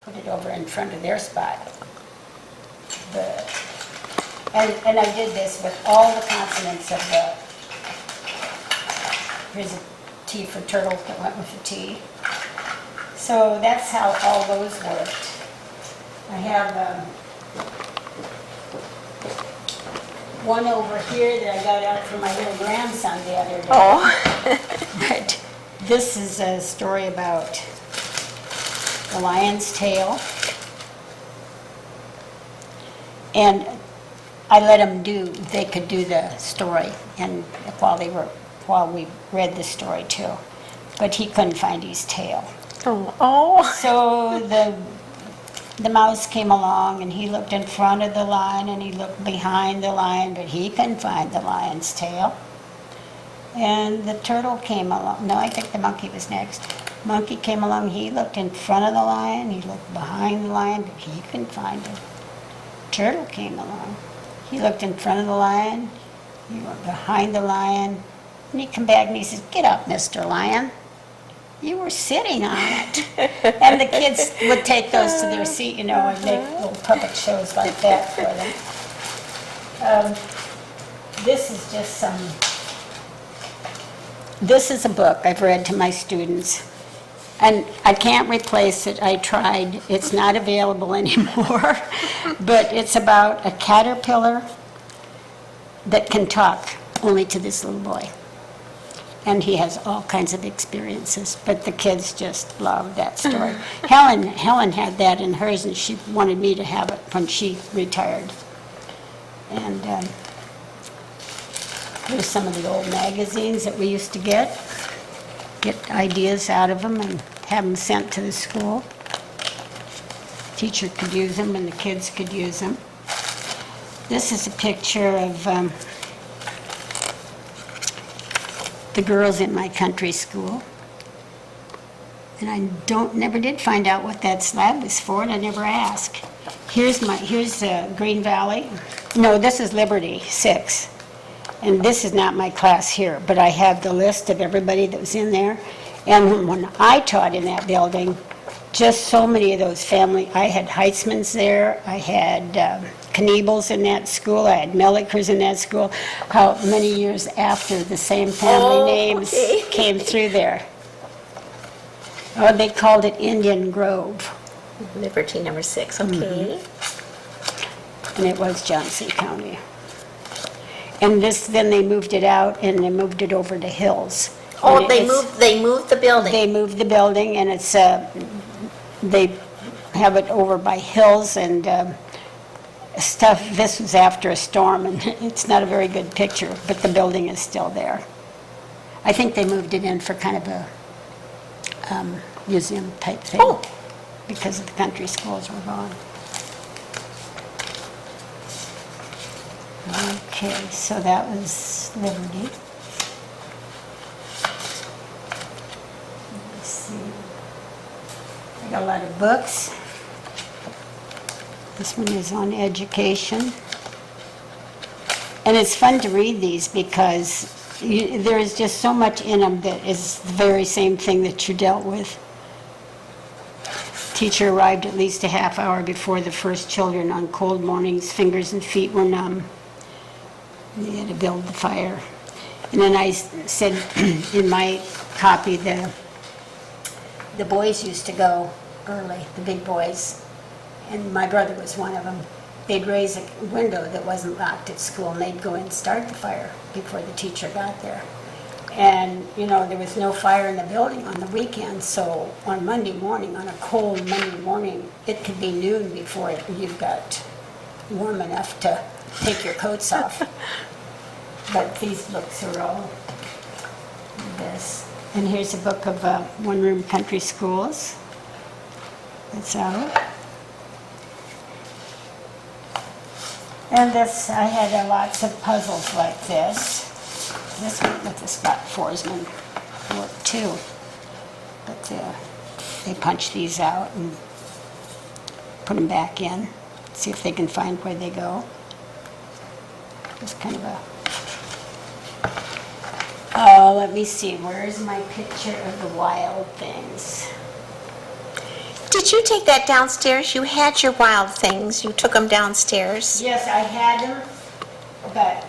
put it over in front of their spot. And I did this with all the consonants of the, here's a T for turtle that went with a T. So that's how all those worked. I have one over here that I got out for my little grandson the other day. Oh. But this is a story about the lion's tail. And I let them they could do the story, and while we read the story too. But he couldn't find his tail. Oh. So the mouse came along, and he looked in front of the lion, and he looked behind the lion, but he couldn't find the lion's tail. And the turtle came along. No, I think the monkey was next. Monkey came along, he looked in front of the lion, he looked behind the lion, but he couldn't find it. Turtle came along. He looked in front of the lion, he went behind the lion, and he come back and he says, "Get up, Mr. Lion. You were sitting on it." And the kids would take those to their seat, and make little puppet shows like that for them. This is just this is a book I've read to my students. And I can't replace it. I tried. It's not available anymore. But it's about a caterpillar that can talk only to this little boy. And he has all kinds of experiences. But the kids just love that story. Helen had that in hers, and she wanted me to have it when she retired. And here's some of the old magazines that we used to get ideas out of them and have them sent to the school. Teacher could use them and the kids could use them. This is a picture of the girls in my country school. And I never did find out what that slab was for, and I never asked. Here's Green Valley. No, this is Liberty 6. And this is not my class here, but I have the list of everybody that was in there. And when I taught in that building, just so many of those I had Heitzmans there, I had Kniebels in that school, I had Mellikers in that school. How many years after the same family names came through there. Oh, they called it Indian Grove. Liberty number 6, okay. And it was Johnson County. And then they moved it out, and they moved it over to Hills. Oh, they moved the building. They moved the building, and it's, they have it over by Hills and stuff. This was after a storm, and it's not a very good picture, but the building is still there. I think they moved it in for kind of a museum type thing. Oh. Because the country schools were gone. Okay, so that was Liberty. Let's see. I got a lot of books. This one is on education. And it's fun to read these because there is just so much in them that is the very same thing that you dealt with. Teacher arrived at least a half hour before the first children. On cold mornings, fingers and feet were numb. They had to build the fire. And then I said in my copy, the boys used to go early, the big boys, and my brother was one of them. They'd raise a window that wasn't locked at school, and they'd go in and start the fire before the teacher got there. And, there was no fire in the building on the weekend, so on Monday morning, on a cold Monday morning, it could be noon before you got warm enough to take your coats off. But these books are all this. And here's a book of one-room country schools. That's out. And this, I had lots of puzzles like this. This one with the Scott Forsman work too. But they punch these out and put them back in. See if they can find where they go. Just kind of let me see, where's my picture of the wild things? Did you take that downstairs? You had your wild things. You took them downstairs. Yes, I had them, but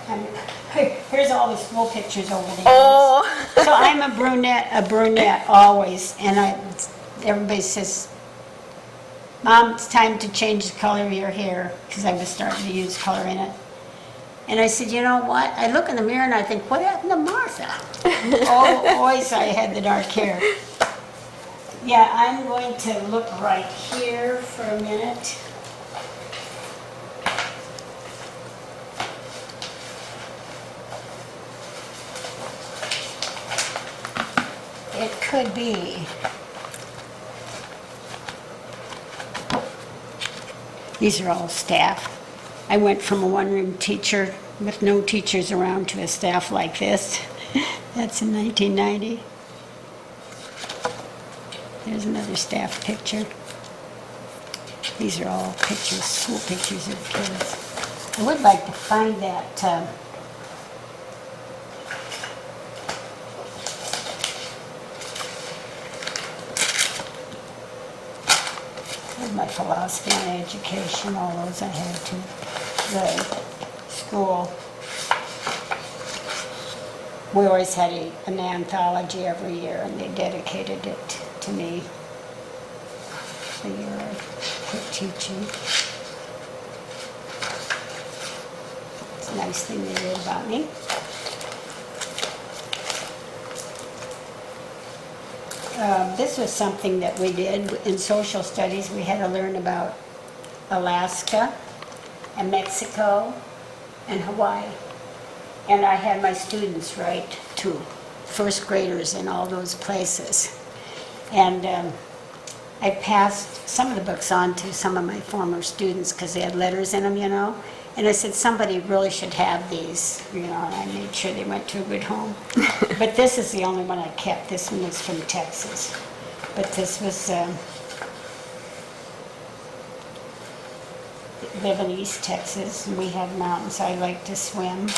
here's all the school pictures over the years. Oh. So I'm a brunette always, and everybody says, Mom, it's time to change the color of your hair, because I was starting to use color in it. And I said, you know what? I look in the mirror and I think, what happened to Martha? Always I had the dark hair. Yeah, I'm going to look right here for a minute. It could be. These are all staff. I went from a one-room teacher with no teachers around to a staff like this. That's in 1990. There's another staff picture. These are all pictures, school pictures of kids. I would like to find that. Here's my philosophy on education, all those I had to. The school. We always had an anthology every year, and they dedicated it to me. The year I quit teaching. It's a nice thing they did about me. This was something that we did in social studies. We had to learn about Alaska and Mexico and Hawaii. And I had my students write to first graders in all those places. And I passed some of the books on to some of my former students because they had letters in them, you know. And I said, somebody really should have these, you know, and I made sure they went to a good home. But this is the only one I kept. This one was from Texas. But this was, live in East Texas, and we have mountains. I like to swim.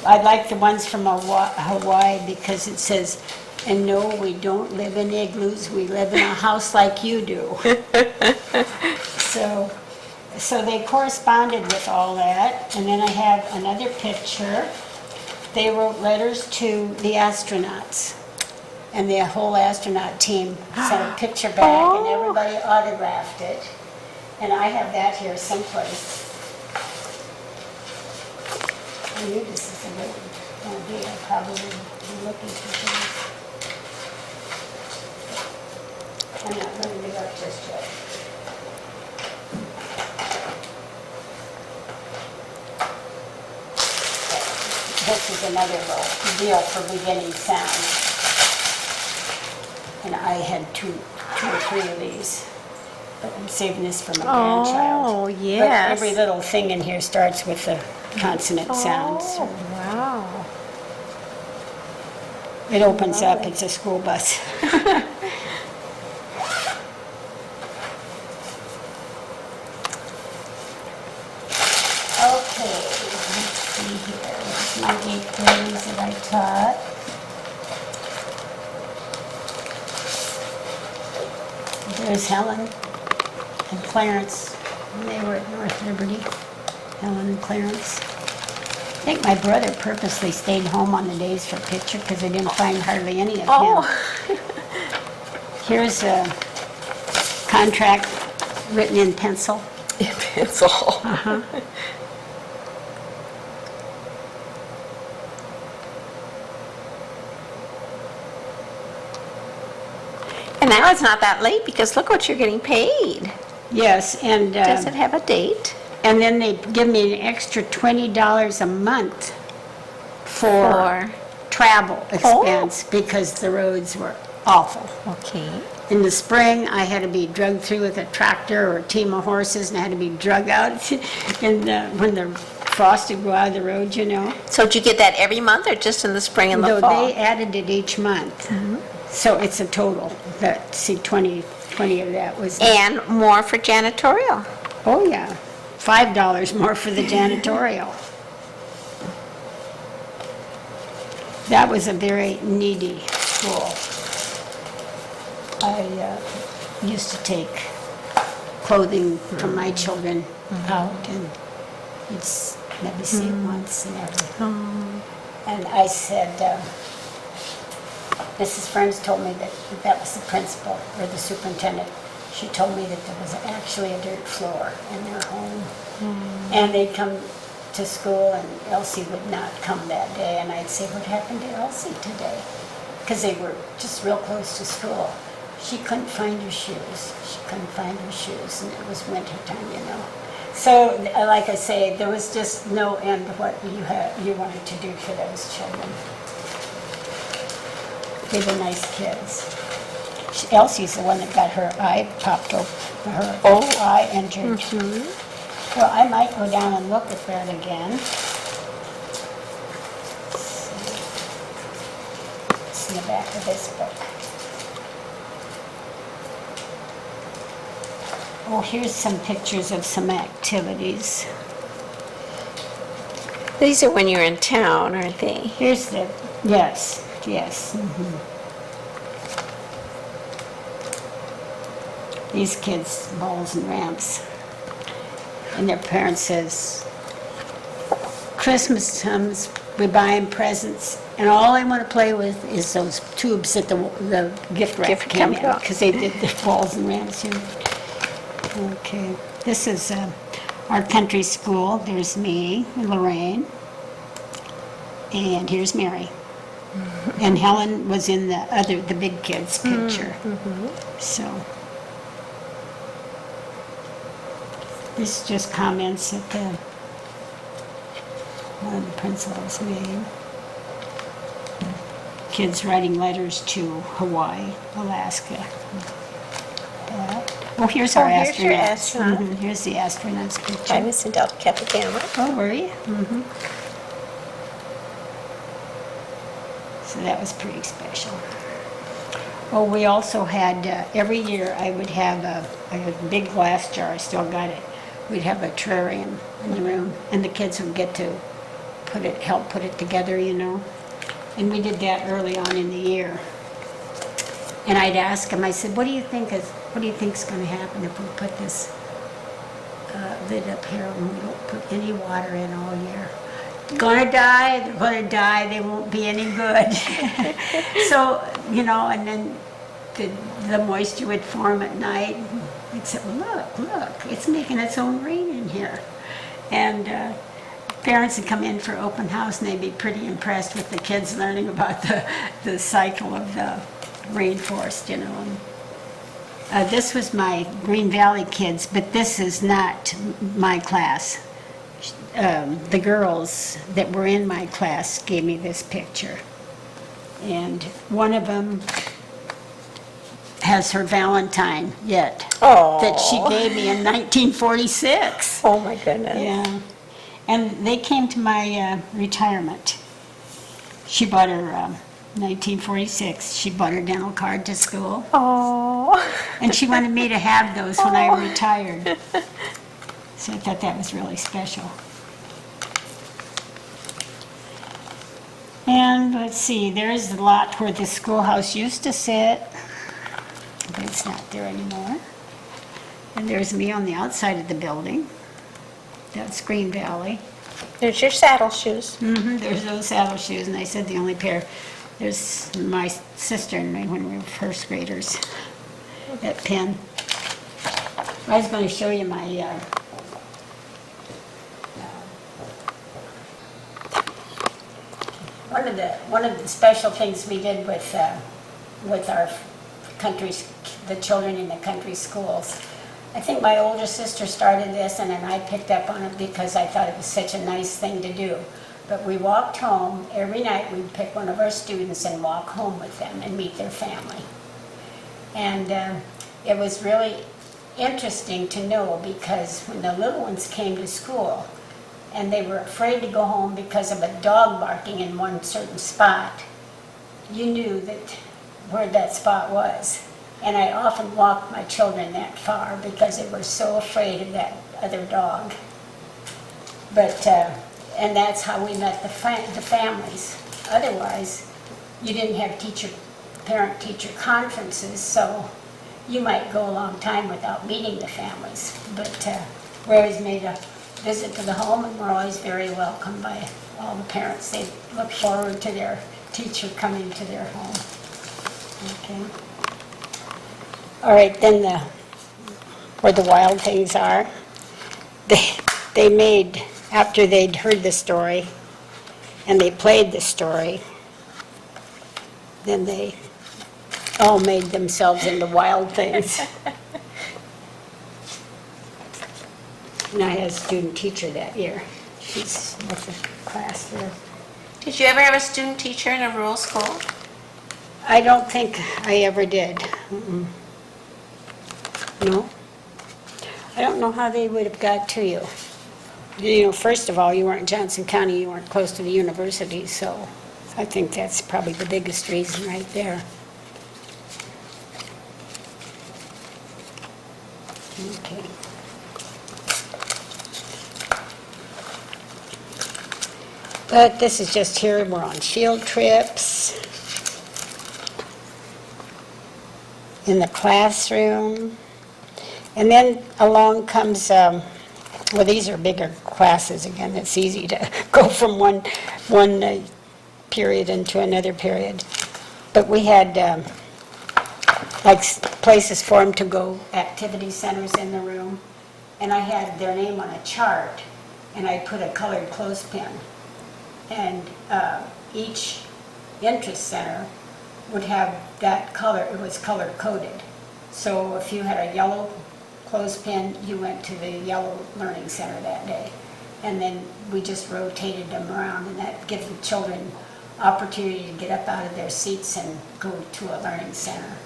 I like the ones from Hawaii because it says, and no, we don't live in igloos, we live in a house like you do. So they corresponded with all that, and then I have another picture. They wrote letters to the astronauts, and the whole astronaut team sent a picture back, and everybody autographed it. And I have that here someplace. I knew this is a good idea. I'll probably be looking for things. I'm not going to give up just yet. This is another little deal for beginning sound. And I had two or three of these. But I'm saving this for my grandchild. Oh, yes. But every little thing in here starts with the consonant sounds. Oh, wow. It opens up, it's a school bus. Okay, let's see here. Here's my 8th grades that I taught. There's Helen and Clarence. They were at North Liberty. Helen and Clarence. I think my brother purposely stayed home on the days for picture because I didn't find hardly any of him. Here's a contract written in pencil. In pencil. Uh-huh. And now it's not that late because look what you're getting paid. Yes, and Does it have a date? and then they give me an extra $20 a month for travel expense because the roads were awful. Okay. In the spring, I had to be drugged through with a tractor or a team of horses, and I had to be drug out when the frost would go out of the road, you know. So do you get that every month or just in the spring and the No, fall? they added it each month. So it's a total. See, 20 of that was... And more for janitorial. Oh, yeah. $5 more for the janitorial. That was a very needy school. used to take clothing from my children out, and you'd maybe see it once and never. And I said, Mrs. Friends told me that was the principal or the superintendent. She told me that there was actually a dirt floor in their home. And they'd come to school and Elsie would not come that day. And I'd say, what happened to Elsie today? Because they were just real close to school. She couldn't find her shoes. She couldn't find her shoes, and it was winter time, you know. So, like I say, there was just no end to what you wanted to do for those children. They were nice kids. Elsie's the one that got her eye popped open, her eye injured. Well, I might go down and look at that again. It's in the back of this book. Oh, here's some pictures of some activities. These are when you're in town, aren't they? Here's the, yes. These kids, balls and ramps. And their parents says, Christmas comes, we buy them presents, and all they want to play with is those tubes that the gift wrap came in, because they did the balls and ramps here. Okay, this is our country school. There's me and Lorraine, and here's Mary. And Helen was in the big kids picture. So this is just comments that one of the principals made. Kids writing letters to Hawaii, Alaska. Oh, here's our here's astronauts. your astronaut. Here's the astronauts picture. I was in Delta Kappa Gamma. Oh, were you? So that was pretty special. Oh, we also had, every year I would have a big glass jar, I still got it. We'd have a terrarium in the room, and the kids would get to help put it together, you know. And we did that early on in the year. And I'd ask them, I said, what do you think is going to happen if we put this lid up here and we don't put any water in all year? Gonna die, they're gonna die, they won't be any good. So, you know, and then the moisture would form at night. We'd say, well, look, it's making its own rain in here. And parents would come in for open house and they'd be pretty impressed with the kids learning about the cycle of the rainforest, you know. And, this was my Green Valley kids, but this is not my class. The girls that were in my class gave me this picture. And one of them has her Valentine yet that she gave me in 1946. Oh my goodness. Yeah. And they came to my retirement. She bought her 1946. She bought her dental card to school. Oh. And she wanted me to have those when I retired. So I thought that was really special. And let's see, there's the lot where the schoolhouse used to sit, but it's not there anymore. And there's me on the outside of the building. That's Green Valley. There's your saddle shoes. There's those saddle shoes, and I said the only pair. There's my sister and me when we were first graders at Penn. I was going to show you my one of the special things we did with our the children in the country schools. I think my older sister started this, and then I picked up on it because I thought it was such a nice thing to do. But we walked home every night. We'd pick one of our students and walk home with them and meet their family. And it was really interesting to know, because when the little ones came to school and they were afraid to go home because of a dog barking in one certain spot, you knew where that spot was. And I often walked my children that far because they were so afraid of that other dog. But, and that's how we met the families. Otherwise, you didn't have parent-teacher conferences, so you might go a long time without meeting the families, but we always made a visit to the home, and we're always very welcomed by all the parents. They look forward to their teacher coming to their home. Okay. All right, then where the wild things are, they made, after they'd heard the story and they played the story, then they all made themselves into wild things. And I had a student teacher that year. She's with the class there. Did you ever have a student teacher in a rural school? I don't think I ever did. Mm-mm. No. I don't know how they would have got to you. You know, first of all, you weren't in Johnson County, you weren't close to the university, so I think that's probably the biggest reason right there. Okay. But this is just here, we're on field trips, in the classroom, and then along comes, well, these are bigger classes again, it's easy to go from one period into another period. But we had like places for them to go, activity centers in the room, and I had their name on a chart, and I put a colored clothespin. And each interest center would have that color, it was color coded. So if you had a yellow clothespin, you went to the yellow learning center that day. And then we just rotated them around, and that gives the children opportunity to get up out of their seats and go to a learning center.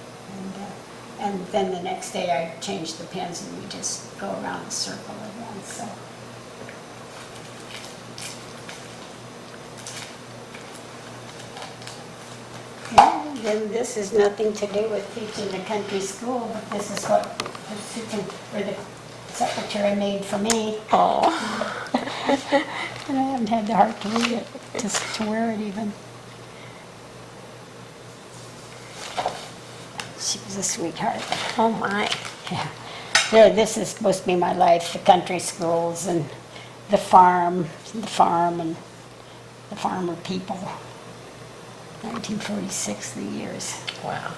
And then the next day I changed the pins and we just go around the circle again, so. And then this is nothing to do with teaching the country school, but this is what the secretary made for me. Oh. And I haven't had the heart to read it, just to wear it even. She was a sweetheart. Oh, my. Yeah. There, this is supposed to be my life, the country schools and the farm and the farmer people. 1946, the years. Wow.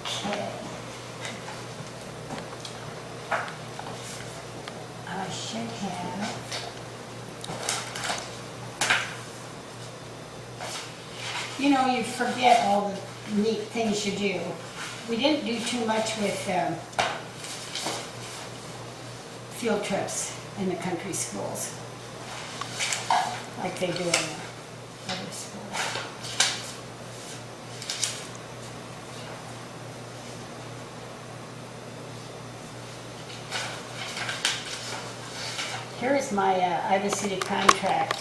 Okay. I should have. You know, you forget all the neat things you do. We didn't do too much with field trips in the country schools, like they do in the other schools. Here is my Iowa City contract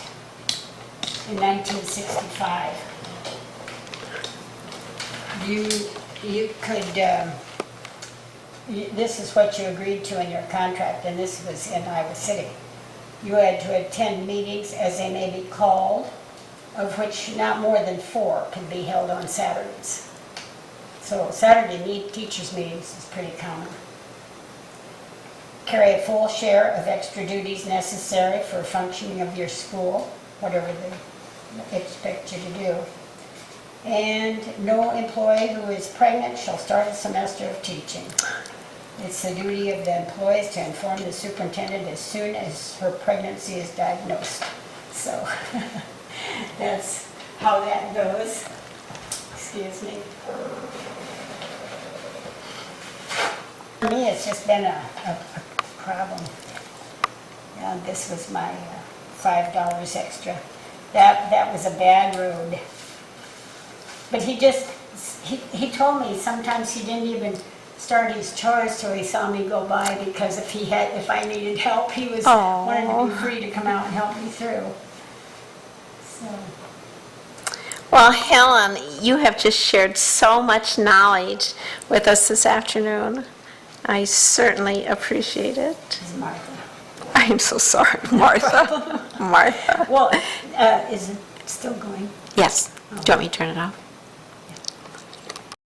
in 1965. You could, this is what you agreed to in your contract, and this was in Iowa City. You had to attend meetings as they may be called, of which not more than 4 can be held on Saturdays. So Saturday teachers' meetings is pretty common. Carry a full share of extra duties necessary for functioning of your school, whatever they expect you to do. And no employee who is pregnant shall start a semester of teaching. It's the duty of the employees to inform the superintendent as soon as her pregnancy is diagnosed. So that's how that goes. Excuse me. For me, it's just been a problem. Yeah, this was my $5 extra. That was a bad road. But he told me sometimes he didn't even start his chores till he saw me go by, because if I needed help, he was wanted to be free to come out and help me through. So. Well, Helen, you have just shared so much knowledge with us this afternoon. I certainly appreciate it. Is Martha. I am so sorry, Martha. Martha. Well, is it still going? Yes. Do you want me to turn it off?